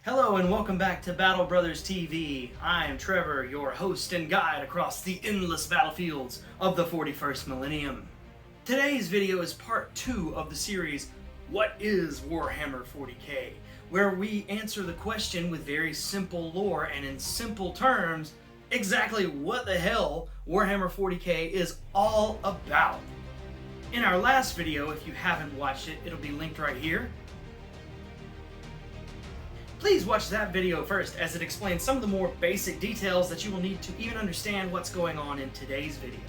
Hello and welcome back to Battle Brothers TV. I am Trevor, your host and guide across the endless battlefields of the 41st millennium. Today's video is part 2 of the series, What is Warhammer 40k? Where we answer the question with very simple lore and in simple terms, exactly what the hell Warhammer 40k is all about. In our last video, if you haven't watched it, it'll be linked right here. Please watch that video first, as it explains some of the more basic details that you will need to even understand what's going on in today's video.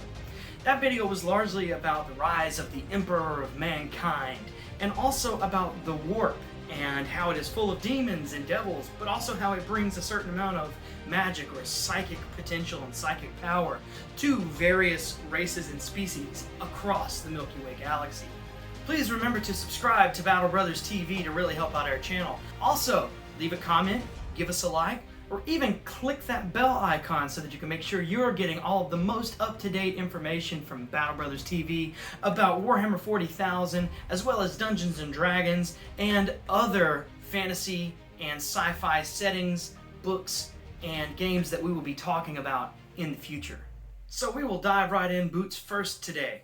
That video was largely about the rise of the Emperor of Mankind, and also about the warp, and how it is full of demons and devils, but also how it brings a certain amount of magic or psychic potential and psychic power to various races and species across the Milky Way galaxy. Please remember to subscribe to Battle Brothers TV to really help out our channel. Also, leave a comment, give us a like, or even click that bell icon so that you can make sure you're getting all of the most up-to-date information from Battle Brothers TV about Warhammer 40,000, as well as Dungeons & Dragons, and other fantasy and sci-fi settings, books, and games that we will be talking about in the future. So we will dive right in boots first today.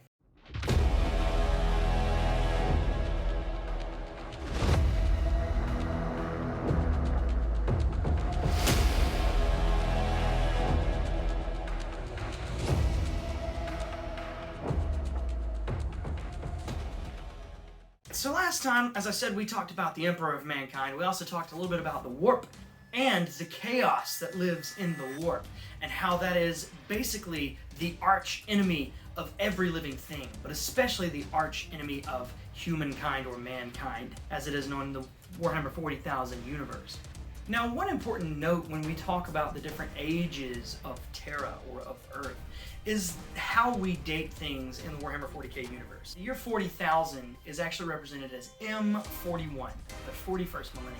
So last time, as I said, we talked about the Emperor of Mankind. We also talked a little bit about the warp and the chaos that lives in the warp, and how that is basically the arch enemy of every living thing, but especially the arch enemy of humankind or mankind, as it is known in the Warhammer 40,000 universe. Now, one important note when we talk about the different ages of Terra or of Earth is how we date things in the Warhammer 40k universe. The year 40,000 is actually represented as M41, the 41st millennium.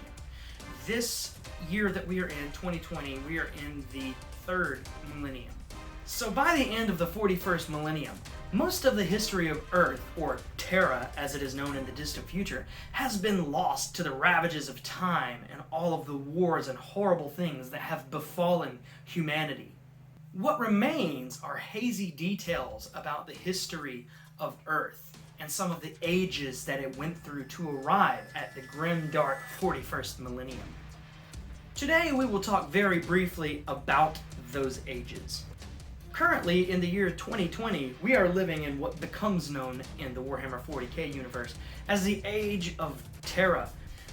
This year that we are in, 2020, we are in the 3rd millennium. So by the end of the 41st millennium, most of the history of Earth, or Terra as it is known in the distant future, has been lost to the ravages of time and all of the wars and horrible things that have befallen humanity. What remains are hazy details about the history of Earth and some of the ages that it went through to arrive at the grim, dark 41st millennium. Today we will talk very briefly about those ages. Currently, in the year 2020, we are living in what becomes known in the Warhammer 40k universe as the Age of Terra,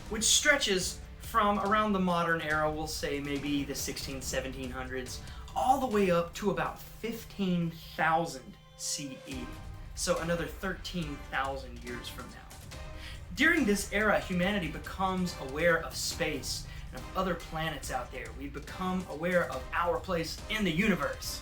which stretches from around the modern era, we'll say maybe the 1700s, all the way up to about 15,000 CE, so another 13,000 years from now. During this era, humanity becomes aware of space and of other planets out there. We become aware of our place in the universe.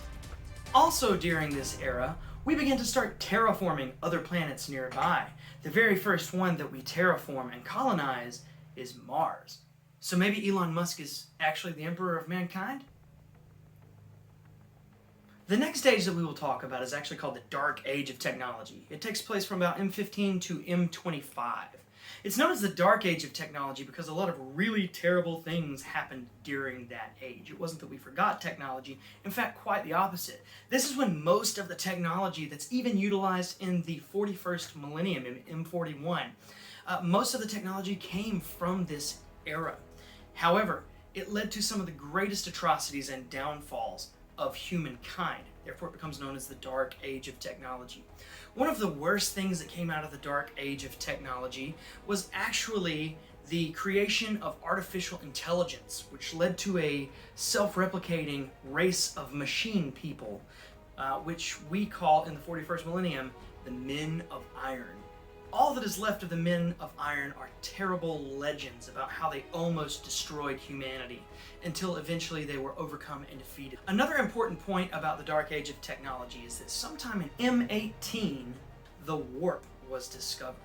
Also during this era, we begin to start terraforming other planets nearby. The very first one that we terraform and colonize is Mars. So maybe Elon Musk is actually the Emperor of Mankind? The next age that we will talk about is actually called the Dark Age of Technology. It takes place from about M15 to M25. It's known as the Dark Age of Technology because a lot of really terrible things happened during that age. It wasn't that we forgot technology, in fact, quite the opposite. This is when most of the technology that's even utilized in the 41st millennium, in M41, most of the technology came from this era. However, it led to some of the greatest atrocities and downfalls of humankind. Therefore, it becomes known as the Dark Age of Technology. One of the worst things that came out of the Dark Age of Technology was actually the creation of artificial intelligence, which led to a self-replicating race of machine people, which we call in the 41st millennium the Men of Iron. All that is left of the Men of Iron are terrible legends about how they almost destroyed humanity until eventually they were overcome and defeated. Another important point about the Dark Age of Technology is that sometime in M18, the warp was discovered.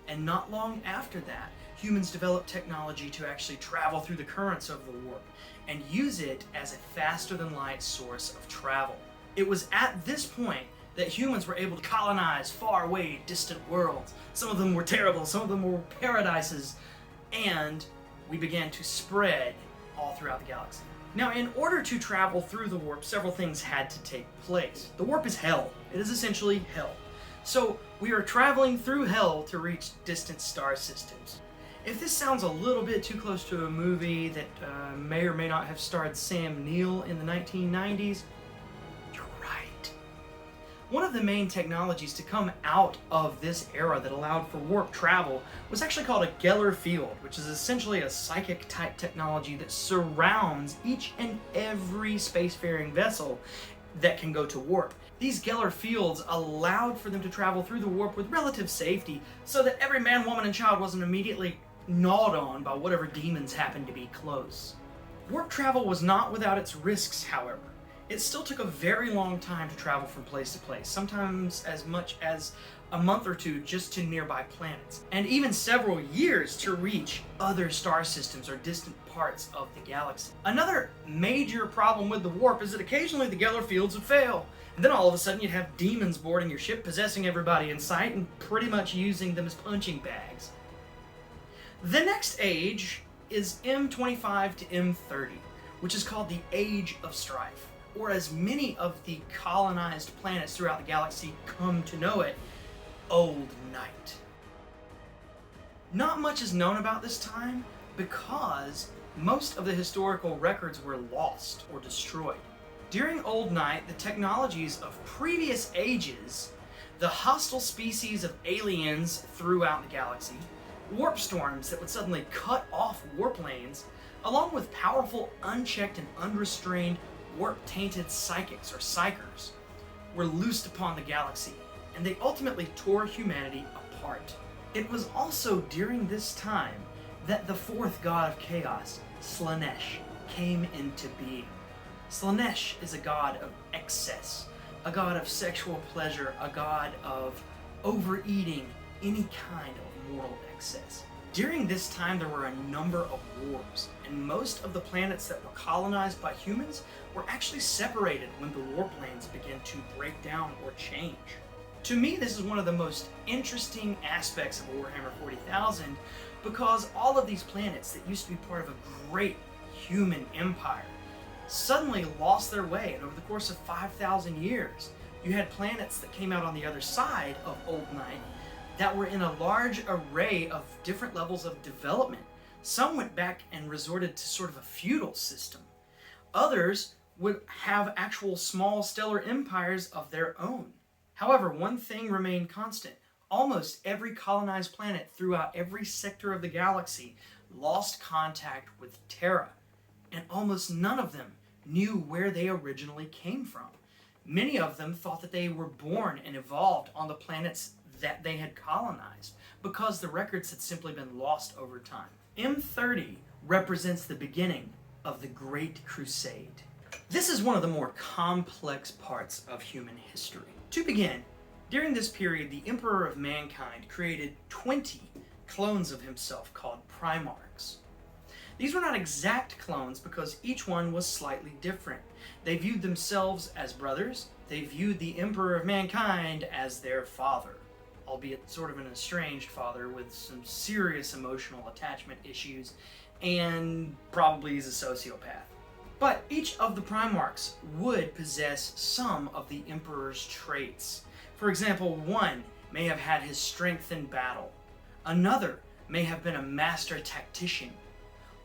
And not long after that, humans developed technology to actually travel through the currents of the warp and use it as a faster-than-light source of travel. It was at this point that humans were able to colonize faraway, distant worlds. Some of them were terrible, some of them were paradises, and we began to spread all throughout the galaxy. Now, in order to travel through the warp, several things had to take place. The warp is hell. It is essentially hell. So, we are traveling through hell to reach distant star systems. If this sounds a little bit too close to a movie that may or may not have starred Sam Neill in the 1990s, you're right. One of the main technologies to come out of this era that allowed for warp travel was actually called a Geller field, which is essentially a psychic type technology that surrounds each and every spacefaring vessel that can go to warp. These Geller fields allowed for them to travel through the warp with relative safety so that every man, woman, and child wasn't immediately gnawed on by whatever demons happened to be close. Warp travel was not without its risks, however. It still took a very long time to travel from place to place, sometimes as much as a month or two just to nearby planets, and even several years to reach other star systems or distant parts of the galaxy. Another major problem with the warp is that occasionally the Geller fields would fail, and then all of a sudden you'd have demons boarding your ship, possessing everybody in sight, and pretty much using them as punching bags. The next age is M25 to M30, which is called the Age of Strife, or as many of the colonized planets throughout the galaxy come to know it, Old Night. Not much is known about this time because most of the historical records were lost or destroyed. During Old Night, the technologies of previous ages, the hostile species of aliens throughout the galaxy, warp storms that would suddenly cut off warp lanes, along with powerful, unchecked, and unrestrained warp-tainted psychics or psykers, were loosed upon the galaxy, and they ultimately tore humanity apart. It was also during this time that the fourth god of chaos, Slaanesh, came into being. Slaanesh is a god of excess, a god of sexual pleasure, a god of overeating, any kind of moral excess. During this time, there were a number of wars, and most of the planets that were colonized by humans were actually separated when the warp lanes began to break down or change. To me, this is one of the most interesting aspects of Warhammer 40,000 because all of these planets that used to be part of a great human empire suddenly lost their way, and over the course of 5,000 years, you had planets that came out on the other side of Old Night that were in a large array of different levels of development. Some went back and resorted to sort of a feudal system. Others would have actual small stellar empires of their own. However, one thing remained constant. Almost every colonized planet throughout every sector of the galaxy lost contact with Terra, and almost none of them knew where they originally came from. Many of them thought that they were born and evolved on the planets that they had colonized because the records had simply been lost over time. M30 represents the beginning of the Great Crusade. This is one of the more complex parts of human history. To begin, during this period, the Emperor of Mankind created 20 clones of himself called Primarchs. These were not exact clones because each one was slightly different. They viewed themselves as brothers. They viewed the Emperor of Mankind as their father, albeit sort of an estranged father with some serious emotional attachment issues, and probably is a sociopath. But each of the Primarchs would possess some of the Emperor's traits. For example, one may have had his strength in battle. Another may have been a master tactician,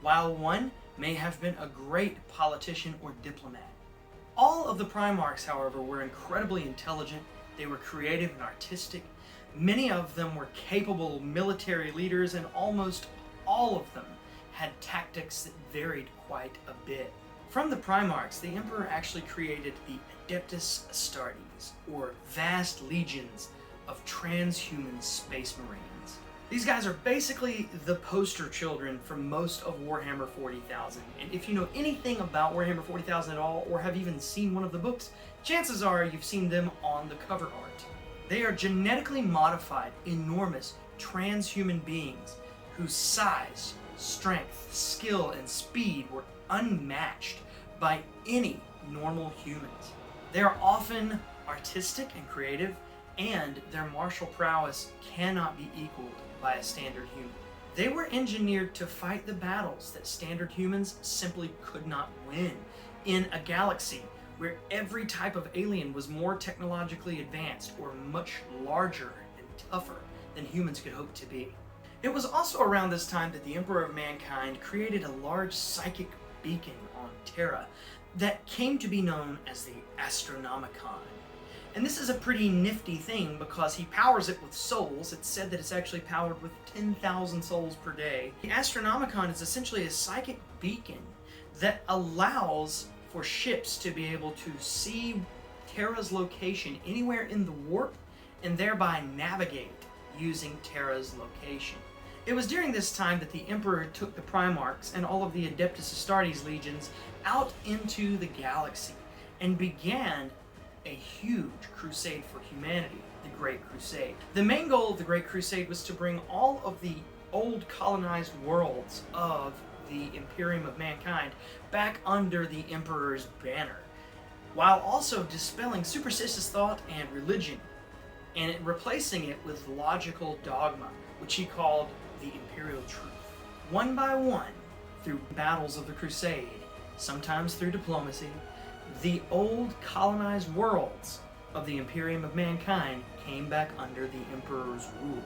while one may have been a great politician or diplomat. All of the Primarchs, however, were incredibly intelligent. They were creative and artistic. Many of them were capable military leaders, and almost all of them had tactics that varied quite a bit. From the Primarchs, the Emperor actually created the Adeptus Astartes, or vast legions of transhuman space marines. These guys are basically the poster children for most of Warhammer 40,000, and if you know anything about Warhammer 40,000 at all, or have even seen one of the books, chances are you've seen them on the cover art. They are genetically modified, enormous, transhuman beings whose size, strength, skill, and speed were unmatched by any normal humans. They are often artistic and creative, and their martial prowess cannot be equaled by a standard human. They were engineered to fight the battles that standard humans simply could not win in a galaxy where every type of alien was more technologically advanced or much larger and tougher than humans could hope to be. It was also around this time that the Emperor of Mankind created a large psychic beacon on Terra that came to be known as the Astronomicon. And this is a pretty nifty thing because he powers it with souls. It's said that it's actually powered with 10,000 souls per day. The Astronomicon is essentially a psychic beacon that allows for ships to be able to see Terra's location anywhere in the warp and thereby navigate using Terra's location. It was during this time that the Emperor took the Primarchs and all of the Adeptus Astartes legions out into the galaxy and began a huge crusade for humanity, the Great Crusade. The main goal of the Great Crusade was to bring all of the old colonized worlds of the Imperium of Mankind back under the Emperor's banner, while also dispelling superstitious thought and religion, and replacing it with logical dogma, which he called the Imperial Truth. One by one, through battles of the Crusade, sometimes through diplomacy, the old colonized worlds of the Imperium of Mankind came back under the Emperor's rule.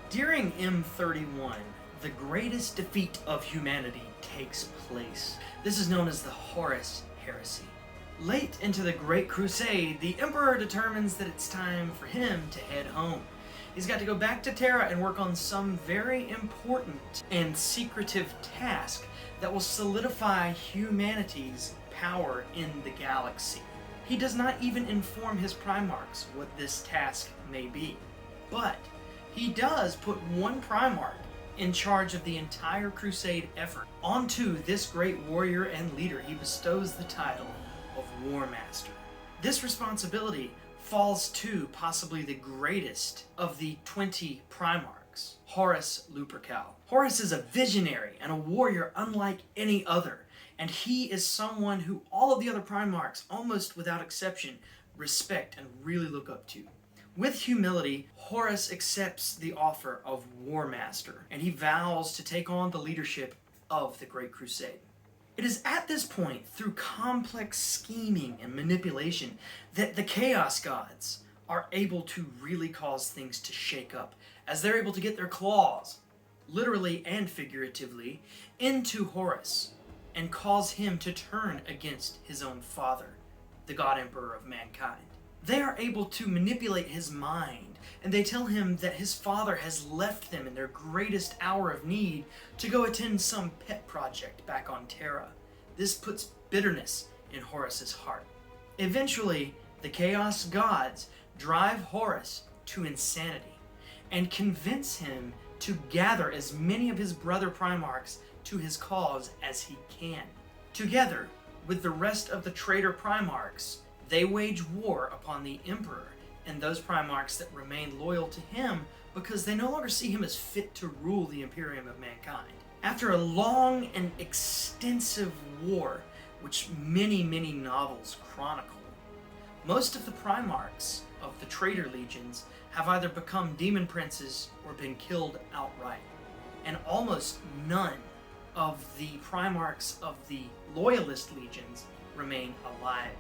During M31, the greatest defeat of humanity takes place. This is known as the Horus Heresy. Late into the Great Crusade, the Emperor determines that it's time for him to head home. He's got to go back to Terra and work on some very important and secretive task that will solidify humanity's power in the galaxy. He does not even inform his Primarchs what this task may be, but he does put one Primarch in charge of the entire Crusade effort. Onto this great warrior and leader, he bestows the title of Warmaster. This responsibility falls to possibly the greatest of the 20 Primarchs, Horus Lupercal. Horus is a visionary and a warrior unlike any other, and he is someone who all of the other Primarchs, almost without exception, respect and really look up to. With humility, Horus accepts the offer of Warmaster, and he vows to take on the leadership of the Great Crusade. It is at this point, through complex scheming and manipulation, that the Chaos Gods are able to really cause things to shake up, as they're able to get their claws, literally and figuratively, into Horus, and cause him to turn against his own father, the God Emperor of Mankind. They are able to manipulate his mind, and they tell him that his father has left them in their greatest hour of need to go attend some pet project back on Terra. This puts bitterness in Horus's heart. Eventually, the Chaos Gods drive Horus to insanity and convince him to gather as many of his brother Primarchs to his cause as he can. Together with the rest of the traitor Primarchs, they wage war upon the Emperor and those Primarchs that remain loyal to him because they no longer see him as fit to rule the Imperium of Mankind. After a long and extensive war, which many novels chronicle, most of the Primarchs of the traitor legions have either become demon princes or been killed outright, and almost none of the Primarchs of the loyalist legions remain alive.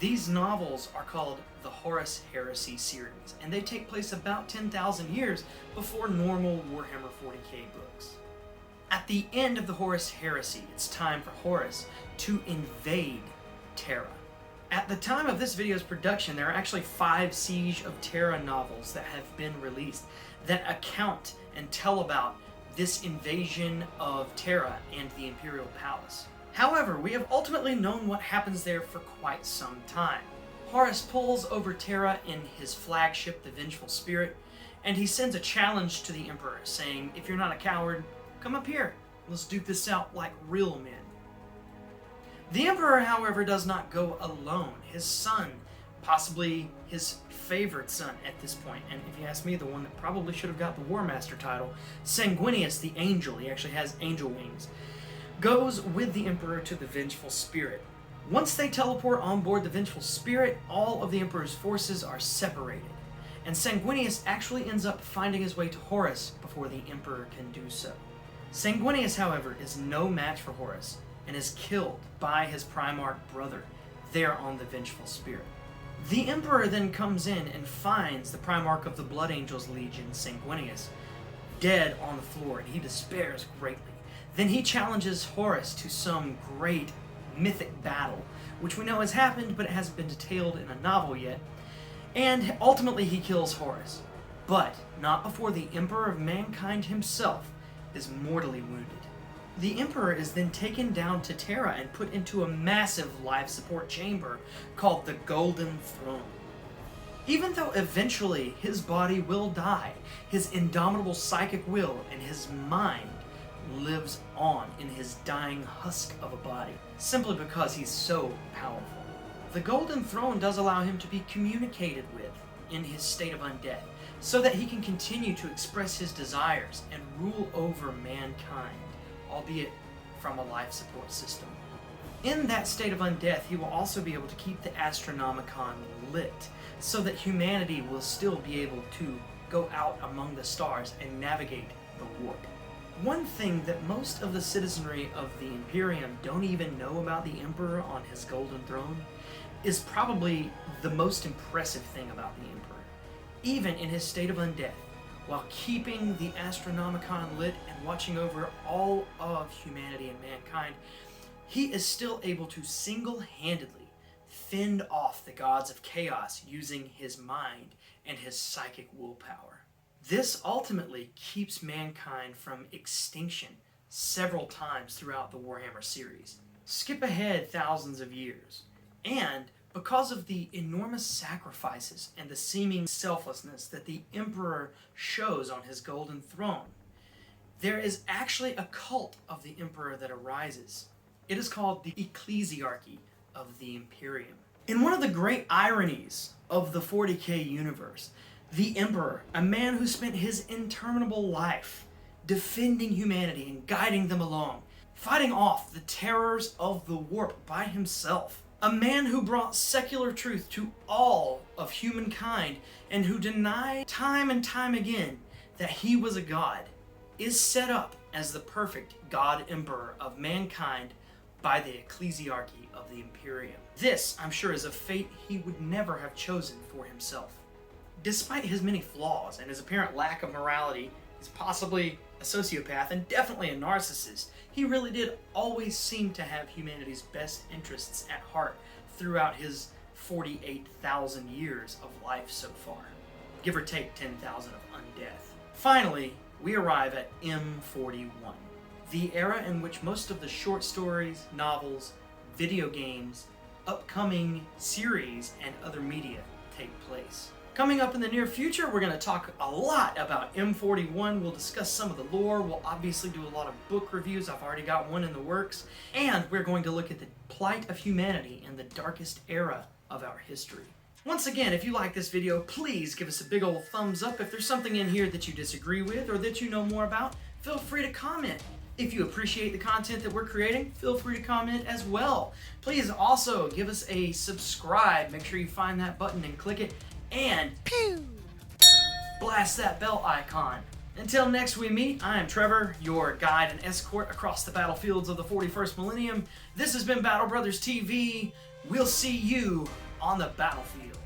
These novels are called the Horus Heresy series, and they take place about 10,000 years before normal Warhammer 40k books. At the end of the Horus Heresy, it's time for Horus to invade Terra. At the time of this video's production, there are actually 5 Siege of Terra novels that have been released that account and tell about this invasion of Terra and the Imperial Palace. However, we have ultimately known what happens there for quite some time. Horus pulls over Terra in his flagship, the Vengeful Spirit, and he sends a challenge to the Emperor, saying, if you're not a coward, come up here. Let's duke this out like real men. The Emperor, however, does not go alone. His son, possibly his favorite son at this point, and if you ask me, the one that probably should have got the Warmaster title, Sanguinius the Angel, he actually has angel wings, goes with the Emperor to the Vengeful Spirit. Once they teleport on board the Vengeful Spirit, all of the Emperor's forces are separated, and Sanguinius actually ends up finding his way to Horus before the Emperor can do so. Sanguinius, however, is no match for Horus and is killed by his Primarch brother there on the Vengeful Spirit. The Emperor then comes in and finds the Primarch of the Blood Angels Legion, Sanguinius, dead on the floor, and he despairs greatly. Then he challenges Horus to some great mythic battle, which we know has happened, but it hasn't been detailed in a novel yet, and ultimately he kills Horus, but not before the Emperor of Mankind himself is mortally wounded. The Emperor is then taken down to Terra and put into a massive life support chamber called the Golden Throne. Even though eventually his body will die, his indomitable psychic will and his mind lives on in his dying husk of a body, simply because he's so powerful. The Golden Throne does allow him to be communicated with in his state of undeath, so that he can continue to express his desires and rule over mankind, albeit from a life support system. In that state of undeath, he will also be able to keep the Astronomicon lit, so that humanity will still be able to go out among the stars and navigate the warp. One thing that most of the citizenry of the Imperium don't even know about the Emperor on his Golden Throne is probably the most impressive thing about the Emperor. Even in his state of undeath, while keeping the Astronomicon lit and watching over all of humanity and mankind, he is still able to single-handedly fend off the gods of chaos using his mind and his psychic willpower. This ultimately keeps mankind from extinction several times throughout the Warhammer series. Skip ahead thousands of years, and because of the enormous sacrifices and the seeming selflessness that the Emperor shows on his Golden Throne, there is actually a cult of the Emperor that arises. It is called the Ecclesiarchy of the Imperium. In one of the great ironies of the 40k universe, the Emperor, a man who spent his interminable life defending humanity and guiding them along, fighting off the terrors of the warp by himself, a man who brought secular truth to all of humankind and who denied time and time again that he was a god, is set up as the perfect god emperor of mankind by the Ecclesiarchy of the Imperium. This, I'm sure, is a fate he would never have chosen for himself. Despite his many flaws and his apparent lack of morality, he's possibly a sociopath and definitely a narcissist, he really did always seem to have humanity's best interests at heart throughout his 48,000 years of life so far. Give or take 10,000 of undeath. Finally, we arrive at M41, the era in which most of the short stories, novels, video games, upcoming series, and other media take place. Coming up in the near future, we're going to talk a lot about M41. We'll discuss some of the lore. We'll obviously do a lot of book reviews. I've already got one in the works. And we're going to look at the plight of humanity in the darkest era of our history. Once again, if you like this video, please give us a big old thumbs up. If there's something in here that you disagree with or that you know more about, feel free to comment. If you appreciate the content that we're creating, feel free to comment as well. Please also give us a subscribe. Make sure you find that button and click it. And pew! Blast that bell icon. Until next we meet, I am Trevor, your guide and escort across the battlefields of the 41st millennium. This has been Battle Brothers TV. We'll see you on the battlefield.